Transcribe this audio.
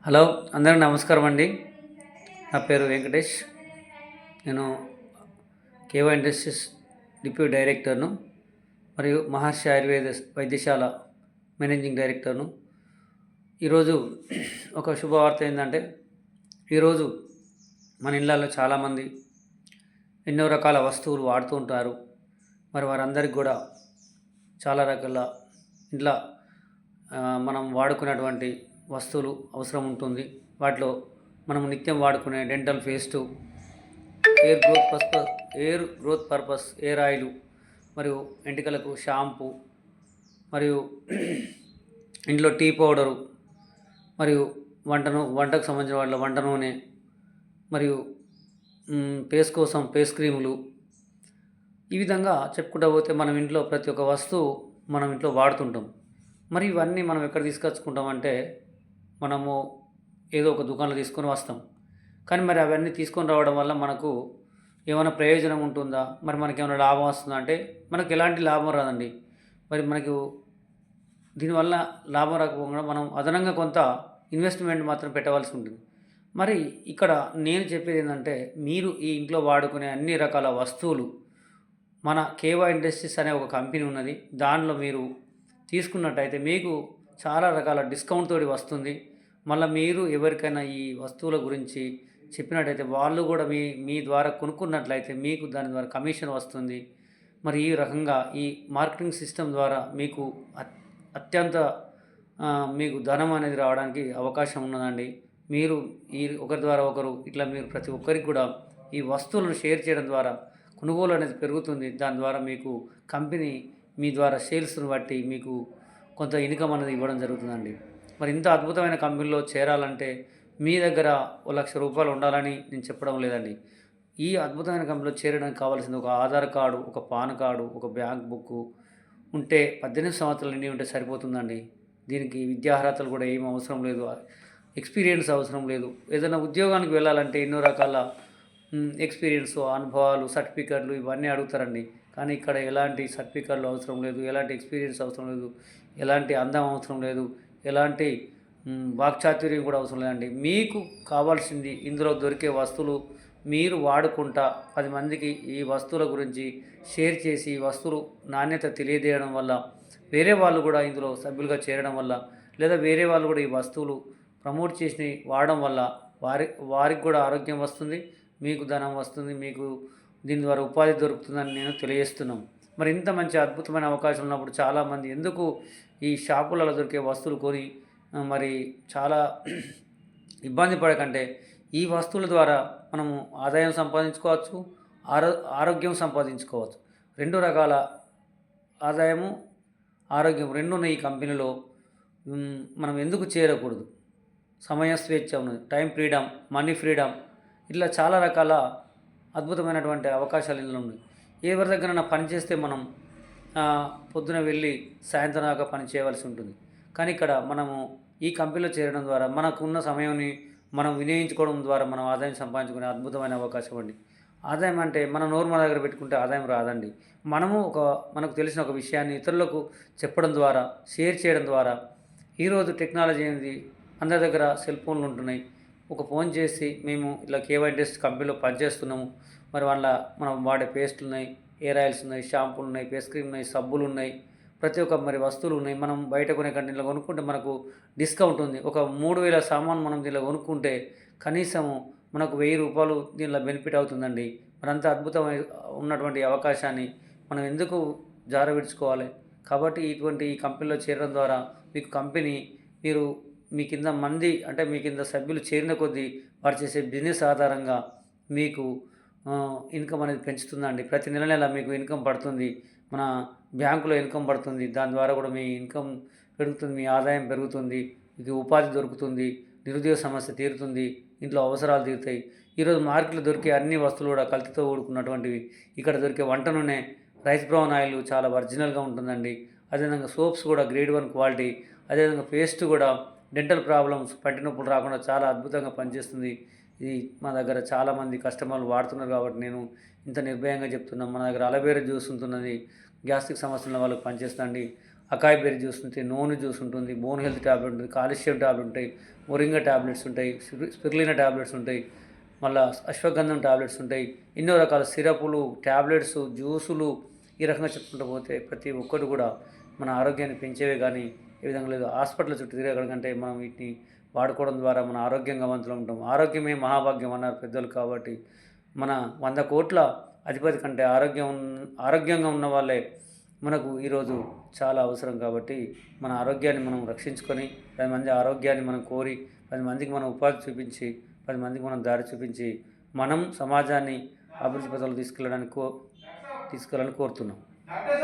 Hello, అందరికీ నమస్కారం అండి. నా పేరు వెంకటేష్. నేను కేవై ఇండస్ట్రీస్ డిప్యూటీ డైరెక్టర్ను మరియు మహర్షి ఆయుర్వేద వైద్యశాల మేనేజింగ్ డైరెక్టర్ను. ఈరోజు ఒక శుభవార్త ఏంటంటే, ఈరోజు మన ఇళ్ళల్లో చాలామంది ఎన్నో రకాల వస్తువులు వాడుతూ ఉంటారు. మరి వారందరికీ కూడా చాలా రకాల ఇంట్లో మనం వాడుకున్నటువంటి వస్తువులు అవసరం ఉంటుంది. వాటిలో మనం నిత్యం వాడుకునే dental paste, air growth purpose air oil, మరియు వెంట్రుకలకు షాంపూ, మరియు ఇంట్లో టీ పౌడరు, మరియు వంటకు సంబంధించిన వాటిలో వంట నూనె, మరియు ఫేస్ కోసం ఫేస్ క్రీములు. ఈ విధంగా చెప్పుకుంటూ పోతే మనం ఇంట్లో ప్రతి ఒక్క వస్తువు మనం ఇంట్లో వాడుతుంటాం. మరి ఇవన్నీ మనం ఎక్కడ తీసుకొచ్చుకుంటామంటే, మనము ఏదో ఒక దుకాణంలో తీసుకొని వస్తాం. కానీ మరి అవన్నీ తీసుకొని రావడం వల్ల మనకు ఏమైనా ప్రయోజనం ఉంటుందా? మరి మనకేమైనా లాభం వస్తుందా అంటే, మనకు ఎలాంటి లాభం రాదండి. మరి మనకు దీనివల్ల లాభం రాకపోగా మనం అదనంగా కొంత ఇన్వెస్ట్మెంట్ మాత్రం పెట్టవలసి ఉంటుంది. మరి ఇక్కడ నేను చెప్పేది ఏంటంటే, మీరు ఈ ఇంట్లో వాడుకునే అన్ని రకాల వస్తువులు మన కేవా ఇండస్ట్రీస్ అనే ఒక కంపెనీ ఉన్నది. దానిలో మీరు తీసుకున్నట్టయితే మీకు చాలా రకాల డిస్కౌంట్ తోటి వస్తుంది. మళ్ళీ మీరు ఎవరికైనా ఈ వస్తువుల గురించి చెప్పినట్టయితే వాళ్ళు కూడా మీ ద్వారా కొనుక్కున్నట్లయితే మీకు దాని ద్వారా కమిషన్ వస్తుంది. మరి ఈ రకంగా ఈ మార్కెటింగ్ సిస్టమ్ ద్వారా మీకు అత్యంత మీకు ధనం అనేది రావడానికి అవకాశం ఉన్నదండి. మీరు ఈ ఒకరి ద్వారా ఒకరు ఇట్లా మీరు ప్రతి ఒక్కరికి కూడా ఈ వస్తువులను షేర్ చేయడం ద్వారా కొనుగోలు అనేది పెరుగుతుంది. దాని ద్వారా మీకు కంపెనీ మీ ద్వారా సేల్స్ను బట్టి మీకు కొంత ఇన్కమ్ అనేది ఇవ్వడం జరుగుతుందండి. మరి ఇంత అద్భుతమైన కంపెనీలో చేరాలంటే మీ దగ్గర ₹1,00,000 ఉండాలని నేను చెప్పడం లేదండి. ఈ అద్భుతమైన కంపెనీలో చేరడానికి కావాల్సింది ఒక ఆధార్ కార్డు, ఒక పాన్ కార్డు, ఒక బ్యాంక్ బుక్కు ఉంటే 18 సంవత్సరాలు నిండి ఉంటే సరిపోతుందండి. దీనికి విద్యార్హతలు కూడా ఏమి అవసరం లేదు, ఎక్స్పీరియన్స్ అవసరం లేదు. ఏదైనా ఉద్యోగానికి వెళ్ళాలంటే ఎన్నో రకాల ఎక్స్పీరియన్స్, అనుభవాలు, సర్టిఫికెట్లు ఇవన్నీ అడుగుతారండి. కానీ ఇక్కడ ఎలాంటి సర్టిఫికెట్లు అవసరం లేదు, ఎలాంటి ఎక్స్పీరియన్స్ అవసరం లేదు, ఎలాంటి అందం అవసరం లేదు, ఎలాంటి వాక్చాతుర్యం కూడా అవసరం లేదండి. మీకు కావాల్సింది ఇందులో దొరికే వస్తువులు మీరు వాడుకుంటా 10 మందికి ఈ వస్తువుల గురించి షేర్ చేసి ఈ వస్తువులు నాణ్యత తెలియజేయడం వల్ల వేరే వాళ్ళు కూడా ఇందులో సభ్యులుగా చేరడం వల్ల, లేదా వేరే వాళ్ళు కూడా ఈ వస్తువులు ప్రమోట్ చేసి వాడడం వల్ల వారికి కూడా ఆరోగ్యం వస్తుంది, మీకు ధనం వస్తుంది, మీకు దీని ద్వారా ఉపాధి దొరుకుతుందని నేను తెలియజేస్తున్నాం. మరి ఇంత మంచి అద్భుతమైన అవకాశం ఉన్నప్పుడు చాలామంది ఎందుకు ఈ షాపులలో దొరికే వస్తువులు కొని మరి చాలా ఇబ్బంది పడకంటే ఈ వస్తువుల ద్వారా మనము ఆదాయం సంపాదించుకోవచ్చు, ఆరోగ్యం సంపాదించుకోవచ్చు. 2 రకాల ఆదాయము, ఆరోగ్యం 2 ఉన్నాయి ఈ కంపెనీలో. మనం ఎందుకు చేరకూడదు? సమయ స్వేచ్ఛ ఉన్నది, టైం ఫ్రీడమ్, మనీ ఫ్రీడమ్, ఇట్లా చాలా రకాల అద్భుతమైనటువంటి అవకాశాలు ఇందులో ఉన్నాయి. ఎవరి దగ్గరైనా పని చేస్తే మనం పొద్దున వెళ్ళి సాయంత్రం దాకా పని చేయవలసి ఉంటుంది. కానీ ఇక్కడ మనము ఈ కంపెనీలో చేరడం ద్వారా మనకున్న సమయాన్ని మనం వినియోగించుకోవడం ద్వారా మనం ఆదాయం సంపాదించుకునే అద్భుతమైన అవకాశం అండి. ఆదాయం అంటే మన నోరు మన దగ్గర పెట్టుకుంటే ఆదాయం రాదండి. మనకు తెలిసిన ఒక విషయాన్ని ఇతరులకు చెప్పడం ద్వారా, షేర్ చేయడం ద్వారా, ఈరోజు టెక్నాలజీ అనేది అందరి దగ్గర సెల్ ఫోన్లు ఉంటున్నాయి. ఒక ఫోన్ చేసి మేము ఇట్లా కేవై ఇండస్ట్రీస్ కంపెనీలో పనిచేస్తున్నాము, మరి మనం వాడే పేస్టులు ఉన్నాయి, ఎయిర్ ఆయిల్స్ ఉన్నాయి, షాంపూలు ఉన్నాయి, ఫేస్ క్రీమ్ ఉన్నాయి, సబ్బులు ఉన్నాయి, ప్రతి ఒక్క మరి వస్తువులు ఉన్నాయి. మనం బయట కొనే కంటే దీనిలో కొనుక్కుంటే మనకు డిస్కౌంట్ ఉంది. ఒక 3,000 సామాను మనం దీనిలో కొనుక్కుంటే కనీసం మనకు ₹1,000 దీనిలో బెనిఫిట్ అవుతుందండి. మరి అంత అద్భుతమైన ఉన్నటువంటి అవకాశాన్ని మనం ఎందుకు జారవిడుచుకోవాలి? కాబట్టి ఈ కంపెనీలో చేరడం ద్వారా మీకు కంపెనీ మీ కింద మీ కింద సభ్యులు చేరిన కొద్దీ వారు చేసే బిజినెస్ ఆధారంగా మీకు ఇన్కమ్ అనేది పెంచుతుందండి. ప్రతి నెల మీకు ఇన్కమ్ పడుతుంది, మన బ్యాంకులో ఇన్కమ్ పడుతుంది. దాని ద్వారా కూడా మీ ఇన్కమ్ పెరుగుతుంది, మీ ఆదాయం పెరుగుతుంది, మీకు ఉపాధి దొరుకుతుంది, నిరుద్యోగ సమస్య తీరుతుంది, ఇంట్లో అవసరాలు తీరుతాయి. ఈరోజు మార్కెట్లో దొరికే అన్ని వస్తువులు కూడా కల్తీతో కూడుకున్నటువంటివి. ఇక్కడ దొరికే వంట నూనె, రైస్ బ్రౌన్ ఆయిల్ చాలా ఒరిజినల్గా ఉంటుందండి. అదేవిధంగా సోప్స్ కూడా గ్రేడ్ 1 క్వాలిటీ, అదేవిధంగా పేస్ట్ కూడా డెంటల్ ప్రాబ్లమ్స్, పంటి నొప్పులు రాకుండా చాలా అద్భుతంగా పనిచేస్తుంది. ఇది మా దగ్గర చాలామంది కస్టమర్లు వాడుతున్నారు కాబట్టి నేను ఇంత నిర్భయంగా చెప్తున్నాను. మన దగ్గర అలోవెరా జ్యూస్ ఉంటున్నది, గ్యాస్ట్రిక్ సమస్య ఉన్న వాళ్ళకి పనిచేస్తుందండి. అకాయ్ బెర్రీ జ్యూస్ ఉంటుంది, నూనె జ్యూస్ ఉంటుంది, బోన్ హెల్త్ ట్యాబ్లెట్ ఉంటుంది, కాల్షియం ట్యాబ్లెట్ ఉంటాయి, మొరింగా ట్యాబ్లెట్స్ ఉంటాయి, స్పిరులినా ట్యాబ్లెట్స్ ఉంటాయి, మళ్ళీ అశ్వగంధం ట్యాబ్లెట్స్ ఉంటాయి. ఎన్నో రకాల సిరపులు, ట్యాబ్లెట్స్, జ్యూసులు ఈ రకంగా చెప్పుకుంటూ పోతే ప్రతి ఒక్కటి కూడా మన ఆరోగ్యాన్ని పెంచేవే కానీ ఏ విధంగా లేదు. హాస్పిటల్ చుట్టూ తిరగడం కంటే మనం వీటిని వాడుకోవడం ద్వారా మన ఆరోగ్యంగా వంతులు ఉంటాం. ఆరోగ్యమే మహాభాగ్యం అన్నారు పెద్దలు. కాబట్టి మన 100 కోట్ల అధిపతి కంటే ఆరోగ్యంగా ఉన్న వాళ్ళే మనకు ఈరోజు చాలా అవసరం. కాబట్టి మన ఆరోగ్యాన్ని మనం రక్షించుకొని 10 మంది ఆరోగ్యాన్ని మనం కోరి 10 మందికి మనం ఉపాధి చూపించి 10 మందికి మనం దారి చూపించి మనం సమాజాన్ని అభివృద్ధి పథంలో తీసుకెళ్ళాలని కోరుతున్నాం.